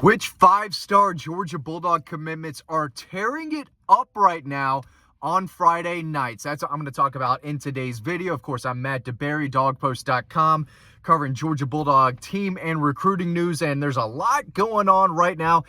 Which five-star Georgia Bulldog commitments are tearing it up right now on Friday nights? That's what I'm going to talk about in today's video. Of course, I'm Matt DeBerry, dogpost.com, covering Georgia Bulldog team and recruiting news, and there's a lot going on right now.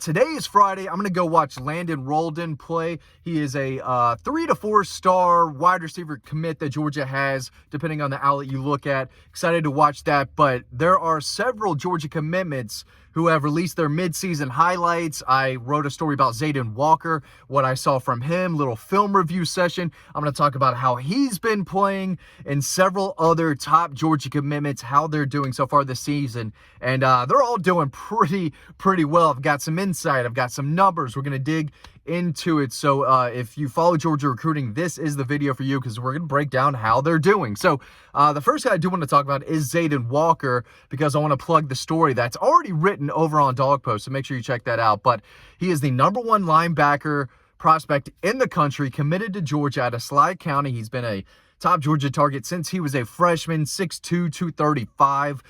Today is Friday. I'm going to go watch Landon Roldan play. He is a 3 to 4 star wide receiver commit that Georgia has, depending on the outlet you look at. Excited to watch that, but there are several Georgia commitments who have released their midseason highlights. I wrote a story about Zaden Walker, what I saw from him, little film review session. I'm going to talk about how he's been playing and several other top Georgia commitments, how they're doing so far this season. And they're all doing pretty well. I've got some insight. I've got some numbers. We're going to dig into it. So if you follow Georgia recruiting, this is the video for you because we're going to break down how they're doing. So the first guy I do want to talk about is Zaden Walker because I want to plug the story that's already written over on Dog Post, so make sure you check that out. But he is the #1 linebacker prospect in the country, committed to Georgia out of Sly County. He's been a top Georgia target since he was a freshman, 6'2", 235.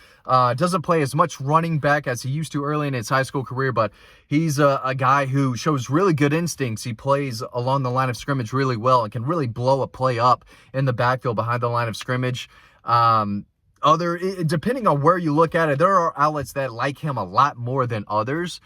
Doesn't play as much running back as he used to early in his high school career, but he's a guy who shows really good instincts. He plays along the line of scrimmage really well and can really blow a play up in the backfield behind the line of scrimmage. Depending on where you look at it, there are outlets that like him a lot more than others.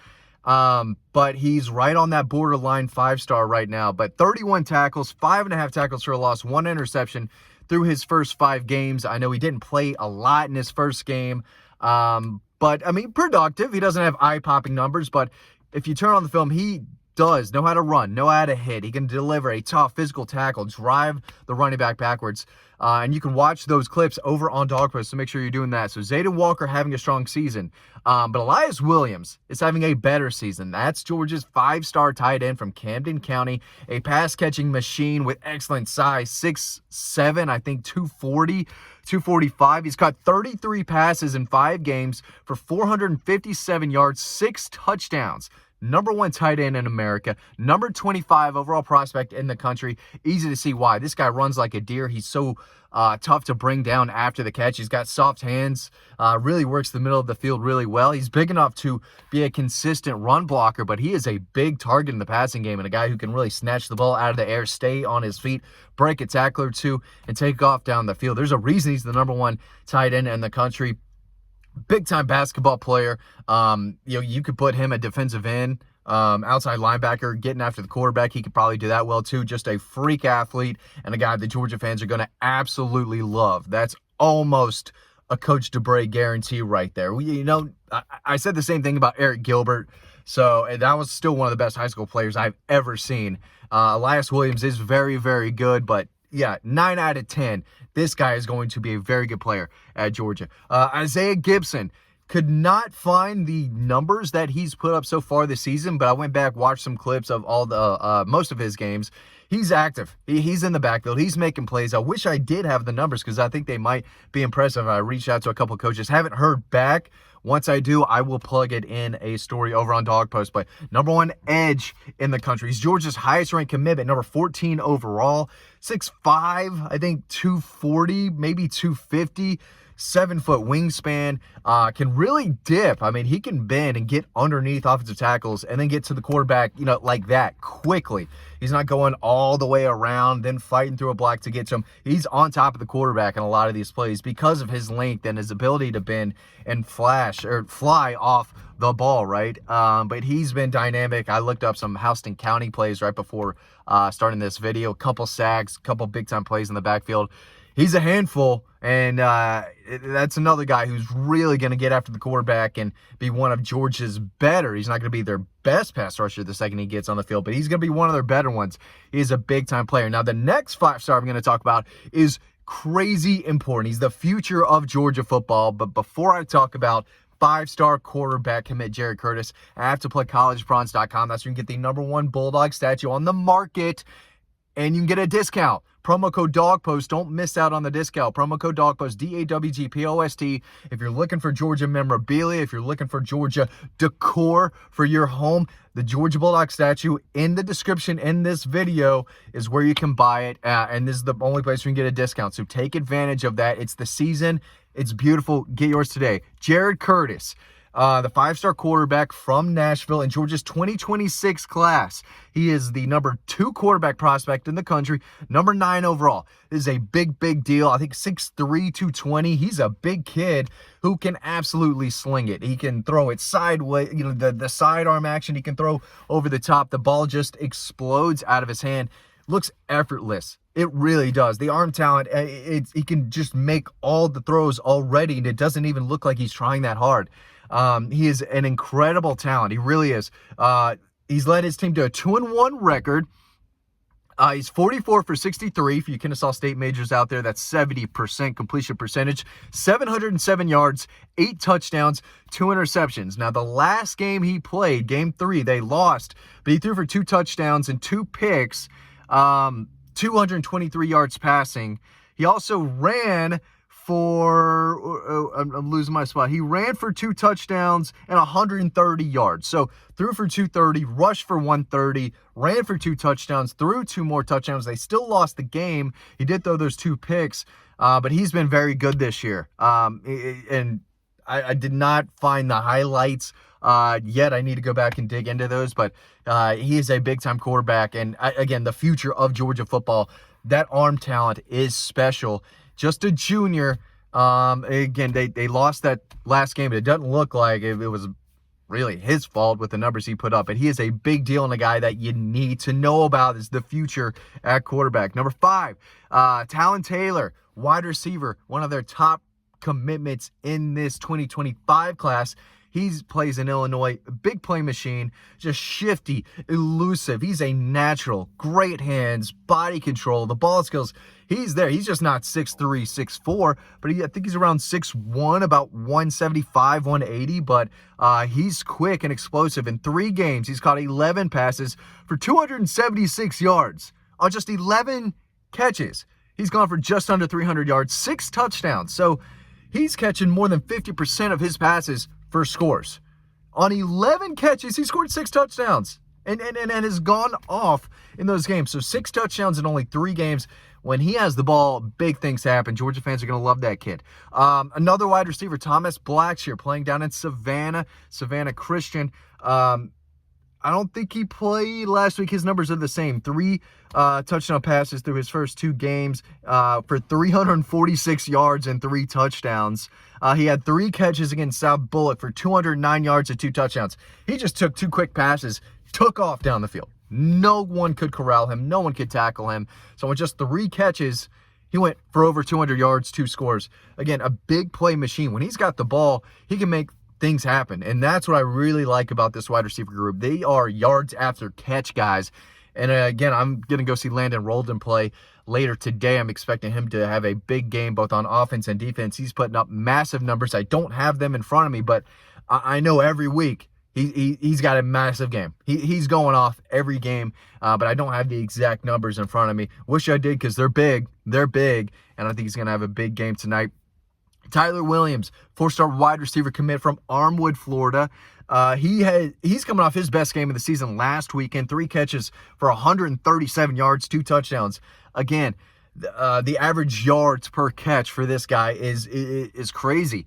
But he's right on that borderline 5-star right now. But 31 tackles, 5.5 tackles for a loss, 1 interception through his first 5 games. I know he didn't play a lot in his first game, but I mean, productive. He doesn't have eye-popping numbers, but if you turn on the film, he does know how to run, know how to hit. He can deliver a tough physical tackle, drive the running back backwards. And you can watch those clips over on Dog Post, so make sure you're doing that. So Zaden Walker having a strong season. But Elias Williams is having a better season. That's Georgia's 5-star tight end from Camden County, a pass-catching machine with excellent size, 6'7", I think 240, 245. He's caught 33 passes in 5 games for 457 yards, 6 touchdowns. #1 tight end in America, number 25 overall prospect in the country. Easy to see why. This guy runs like a deer. He's so tough to bring down after the catch. He's got soft hands, really works the middle of the field really well. He's big enough to be a consistent run blocker, but he is a big target in the passing game and a guy who can really snatch the ball out of the air, stay on his feet, break a tackle or two, and take off down the field. There's a reason he's the #1 tight end in the country. Big-time basketball player. You could put him at defensive end, outside linebacker, getting after the quarterback. He could probably do that well, too. Just a freak athlete and a guy the Georgia fans are going to absolutely love. That's almost a Coach DeBray guarantee right there. I said the same thing about Eric Gilbert, so that was still one of the best high school players I've ever seen. Elias Williams is very, very good, but yeah, 9 out of 10. This guy is going to be a very good player at Georgia. Isaiah Gibson could not find the numbers that he's put up so far this season, but I went back, watched some clips of all the most of his games. He's active. He's in the backfield. He's making plays. I wish I did have the numbers because I think they might be impressive. I reached out to a couple of coaches. Haven't heard back. Once I do, I will plug it in a story over on Dog Post. But #1 edge in the country. He's Georgia's highest-ranked commitment, number 14 overall. 6'5", I think 240, maybe 250. 7-foot wingspan, can really dip. I mean, he can bend and get underneath offensive tackles and then get to the quarterback, like that quickly. He's not going all the way around, then fighting through a block to get to him. He's on top of the quarterback in a lot of these plays because of his length and his ability to bend and fly off the ball, right? But he's been dynamic. I looked up some Houston County plays right before starting this video. A couple sacks, a couple big-time plays in the backfield. He's a handful, and that's another guy who's really going to get after the quarterback and be one of Georgia's better. He's not going to be their best pass rusher the second he gets on the field, but he's going to be one of their better ones. He's a big-time player. Now, the next 5-star I'm going to talk about is crazy important. He's the future of Georgia football, but before I talk about 5-star quarterback commit Jared Curtis, I have to plug collegeprawns.com. That's where you can get the #1 Bulldog statue on the market, and you can get a discount. Promo code DOGPOST. Don't miss out on the discount. Promo code DOGPOST, DAWGPOST. If you're looking for Georgia memorabilia, if you're looking for Georgia decor for your home, the Georgia Bulldog statue in the description in this video is where you can buy it. And this is the only place you can get a discount. So take advantage of that. It's the season. It's beautiful. Get yours today. Jared Curtis. the 5-star quarterback from Nashville in Georgia's 2026 class. He is the number 2 quarterback prospect in the country, number 9 overall. This is a big, big deal. I think 6'3", 220. He's a big kid who can absolutely sling it. He can throw it sideways, the sidearm action. He can throw over the top. The ball just explodes out of his hand. Looks effortless. It really does. The arm talent, he can just make all the throws already, and it doesn't even look like he's trying that hard. He is an incredible talent. He really is. He's led his team to a 2-1 record. He's 44 for 63 for you Kennesaw State majors out there. That's 70% completion percentage, 707 yards, 8 touchdowns, 2 interceptions. Now, the last game he played, game 3, they lost, but he threw for 2 touchdowns and 2 picks, 223 yards passing. He also ran for, I'm losing my spot. He ran for 2 touchdowns and 130 yards. So threw for 230, rushed for 130, ran for 2 touchdowns, threw 2 more touchdowns. They still lost the game. He did throw those 2 picks, but he's been very good this year. And I did not find the highlights yet. I need to go back and dig into those, but he is a big-time quarterback. And again, the future of Georgia football, that arm talent is special. Just a junior. Again, they lost that last game, but it doesn't look like it was really his fault with the numbers he put up. But he is a big deal and a guy that you need to know about is the future at quarterback. Number 5, Talon Taylor, wide receiver, one of their top commitments in this 2025 class. He plays in Illinois, big play machine, just shifty, elusive. He's a natural, great hands, body control, the ball skills. He's there. He's just not 6'3", 6'4", but I think he's around 6'1", about 175, 180, but he's quick and explosive. In 3 games, he's caught 11 passes for 276 yards on just 11 catches. He's gone for just under 300 yards, 6 touchdowns. So he's catching more than 50% of his passes for scores. On 11 catches, he scored 6 touchdowns and has gone off in those games. So 6 touchdowns in only 3 games. When he has the ball, big things happen. Georgia fans are going to love that kid. Another wide receiver, Thomas Blackshear, playing down in Savannah Christian. I don't think he played last week. His numbers are the same. 3 touchdown passes through his first 2 games for 346 yards and 3 touchdowns. He had 3 catches against South Bullock for 209 yards and 2 touchdowns. He just took 2 quick passes, took off down the field. No one could corral him. No one could tackle him. So with just 3 catches, he went for over 200 yards, 2 scores. Again, a big play machine. When he's got the ball, he can make things happen. And that's what I really like about this wide receiver group. They are yards after catch guys. And again, I'm going to go see Landon Rolden play later today. I'm expecting him to have a big game both on offense and defense. He's putting up massive numbers. I don't have them in front of me, but I know every week he's got a massive game. He's going off every game, but I don't have the exact numbers in front of me. Wish I did because they're big. They're big, and I think he's going to have a big game tonight. Tyler Williams, 4-star wide receiver commit from Armwood, Florida. He's coming off his best game of the season last weekend. 3 catches for 137 yards, 2 touchdowns. Again, the average yards per catch for this guy is crazy.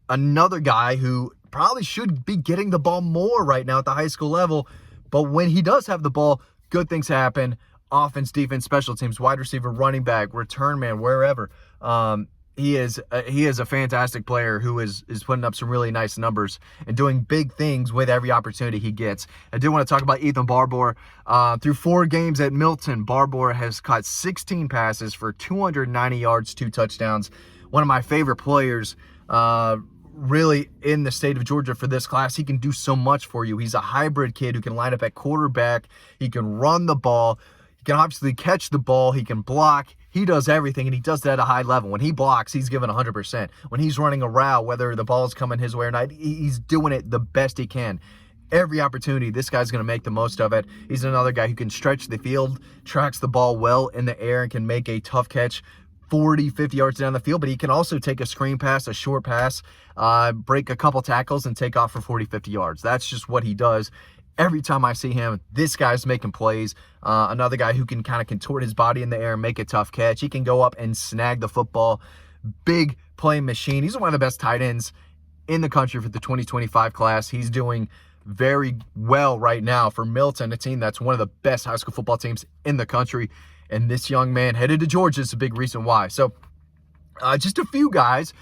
Another guy who probably should be getting the ball more right now at the high school level, but when he does have the ball, good things happen. Offense, defense, special teams, wide receiver, running back, return man, wherever. He is a fantastic player who is putting up some really nice numbers and doing big things with every opportunity he gets. I do want to talk about Ethan Barbour. Through 4 games at Milton, Barbour has caught 16 passes for 290 yards, 2 touchdowns. One of my favorite players really in the state of Georgia for this class. He can do so much for you. He's a hybrid kid who can line up at quarterback. He can run the ball. He can obviously catch the ball. He can block. He does everything, and he does that at a high level. When he blocks, he's giving 100%. When he's running a route, whether the ball's coming his way or not, he's doing it the best he can. Every opportunity, this guy's going to make the most of it. He's another guy who can stretch the field, tracks the ball well in the air, and can make a tough catch 40, 50 yards down the field. But he can also take a screen pass, a short pass, break a couple tackles, and take off for 40, 50 yards. That's just what he does. Every time I see him, this guy's making plays. Another guy who can kind of contort his body in the air and make a tough catch. He can go up and snag the football. Big play machine. He's one of the best tight ends in the country for the 2025 class. He's doing very well right now for Milton, a team that's one of the best high school football teams in the country. And this young man headed to Georgia is a big reason why. So just a few guys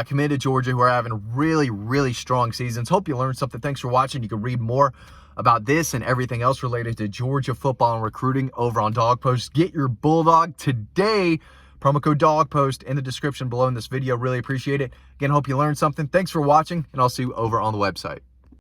committed to Georgia who are having really, really strong seasons. Hope you learned something. Thanks for watching. You can read more about this and everything else related to Georgia football and recruiting over on Dog Post. Get your Bulldog today. Promo code DOGPOST in the description below in this video. Really appreciate it. Again, hope you learned something. Thanks for watching, and I'll see you over on the website.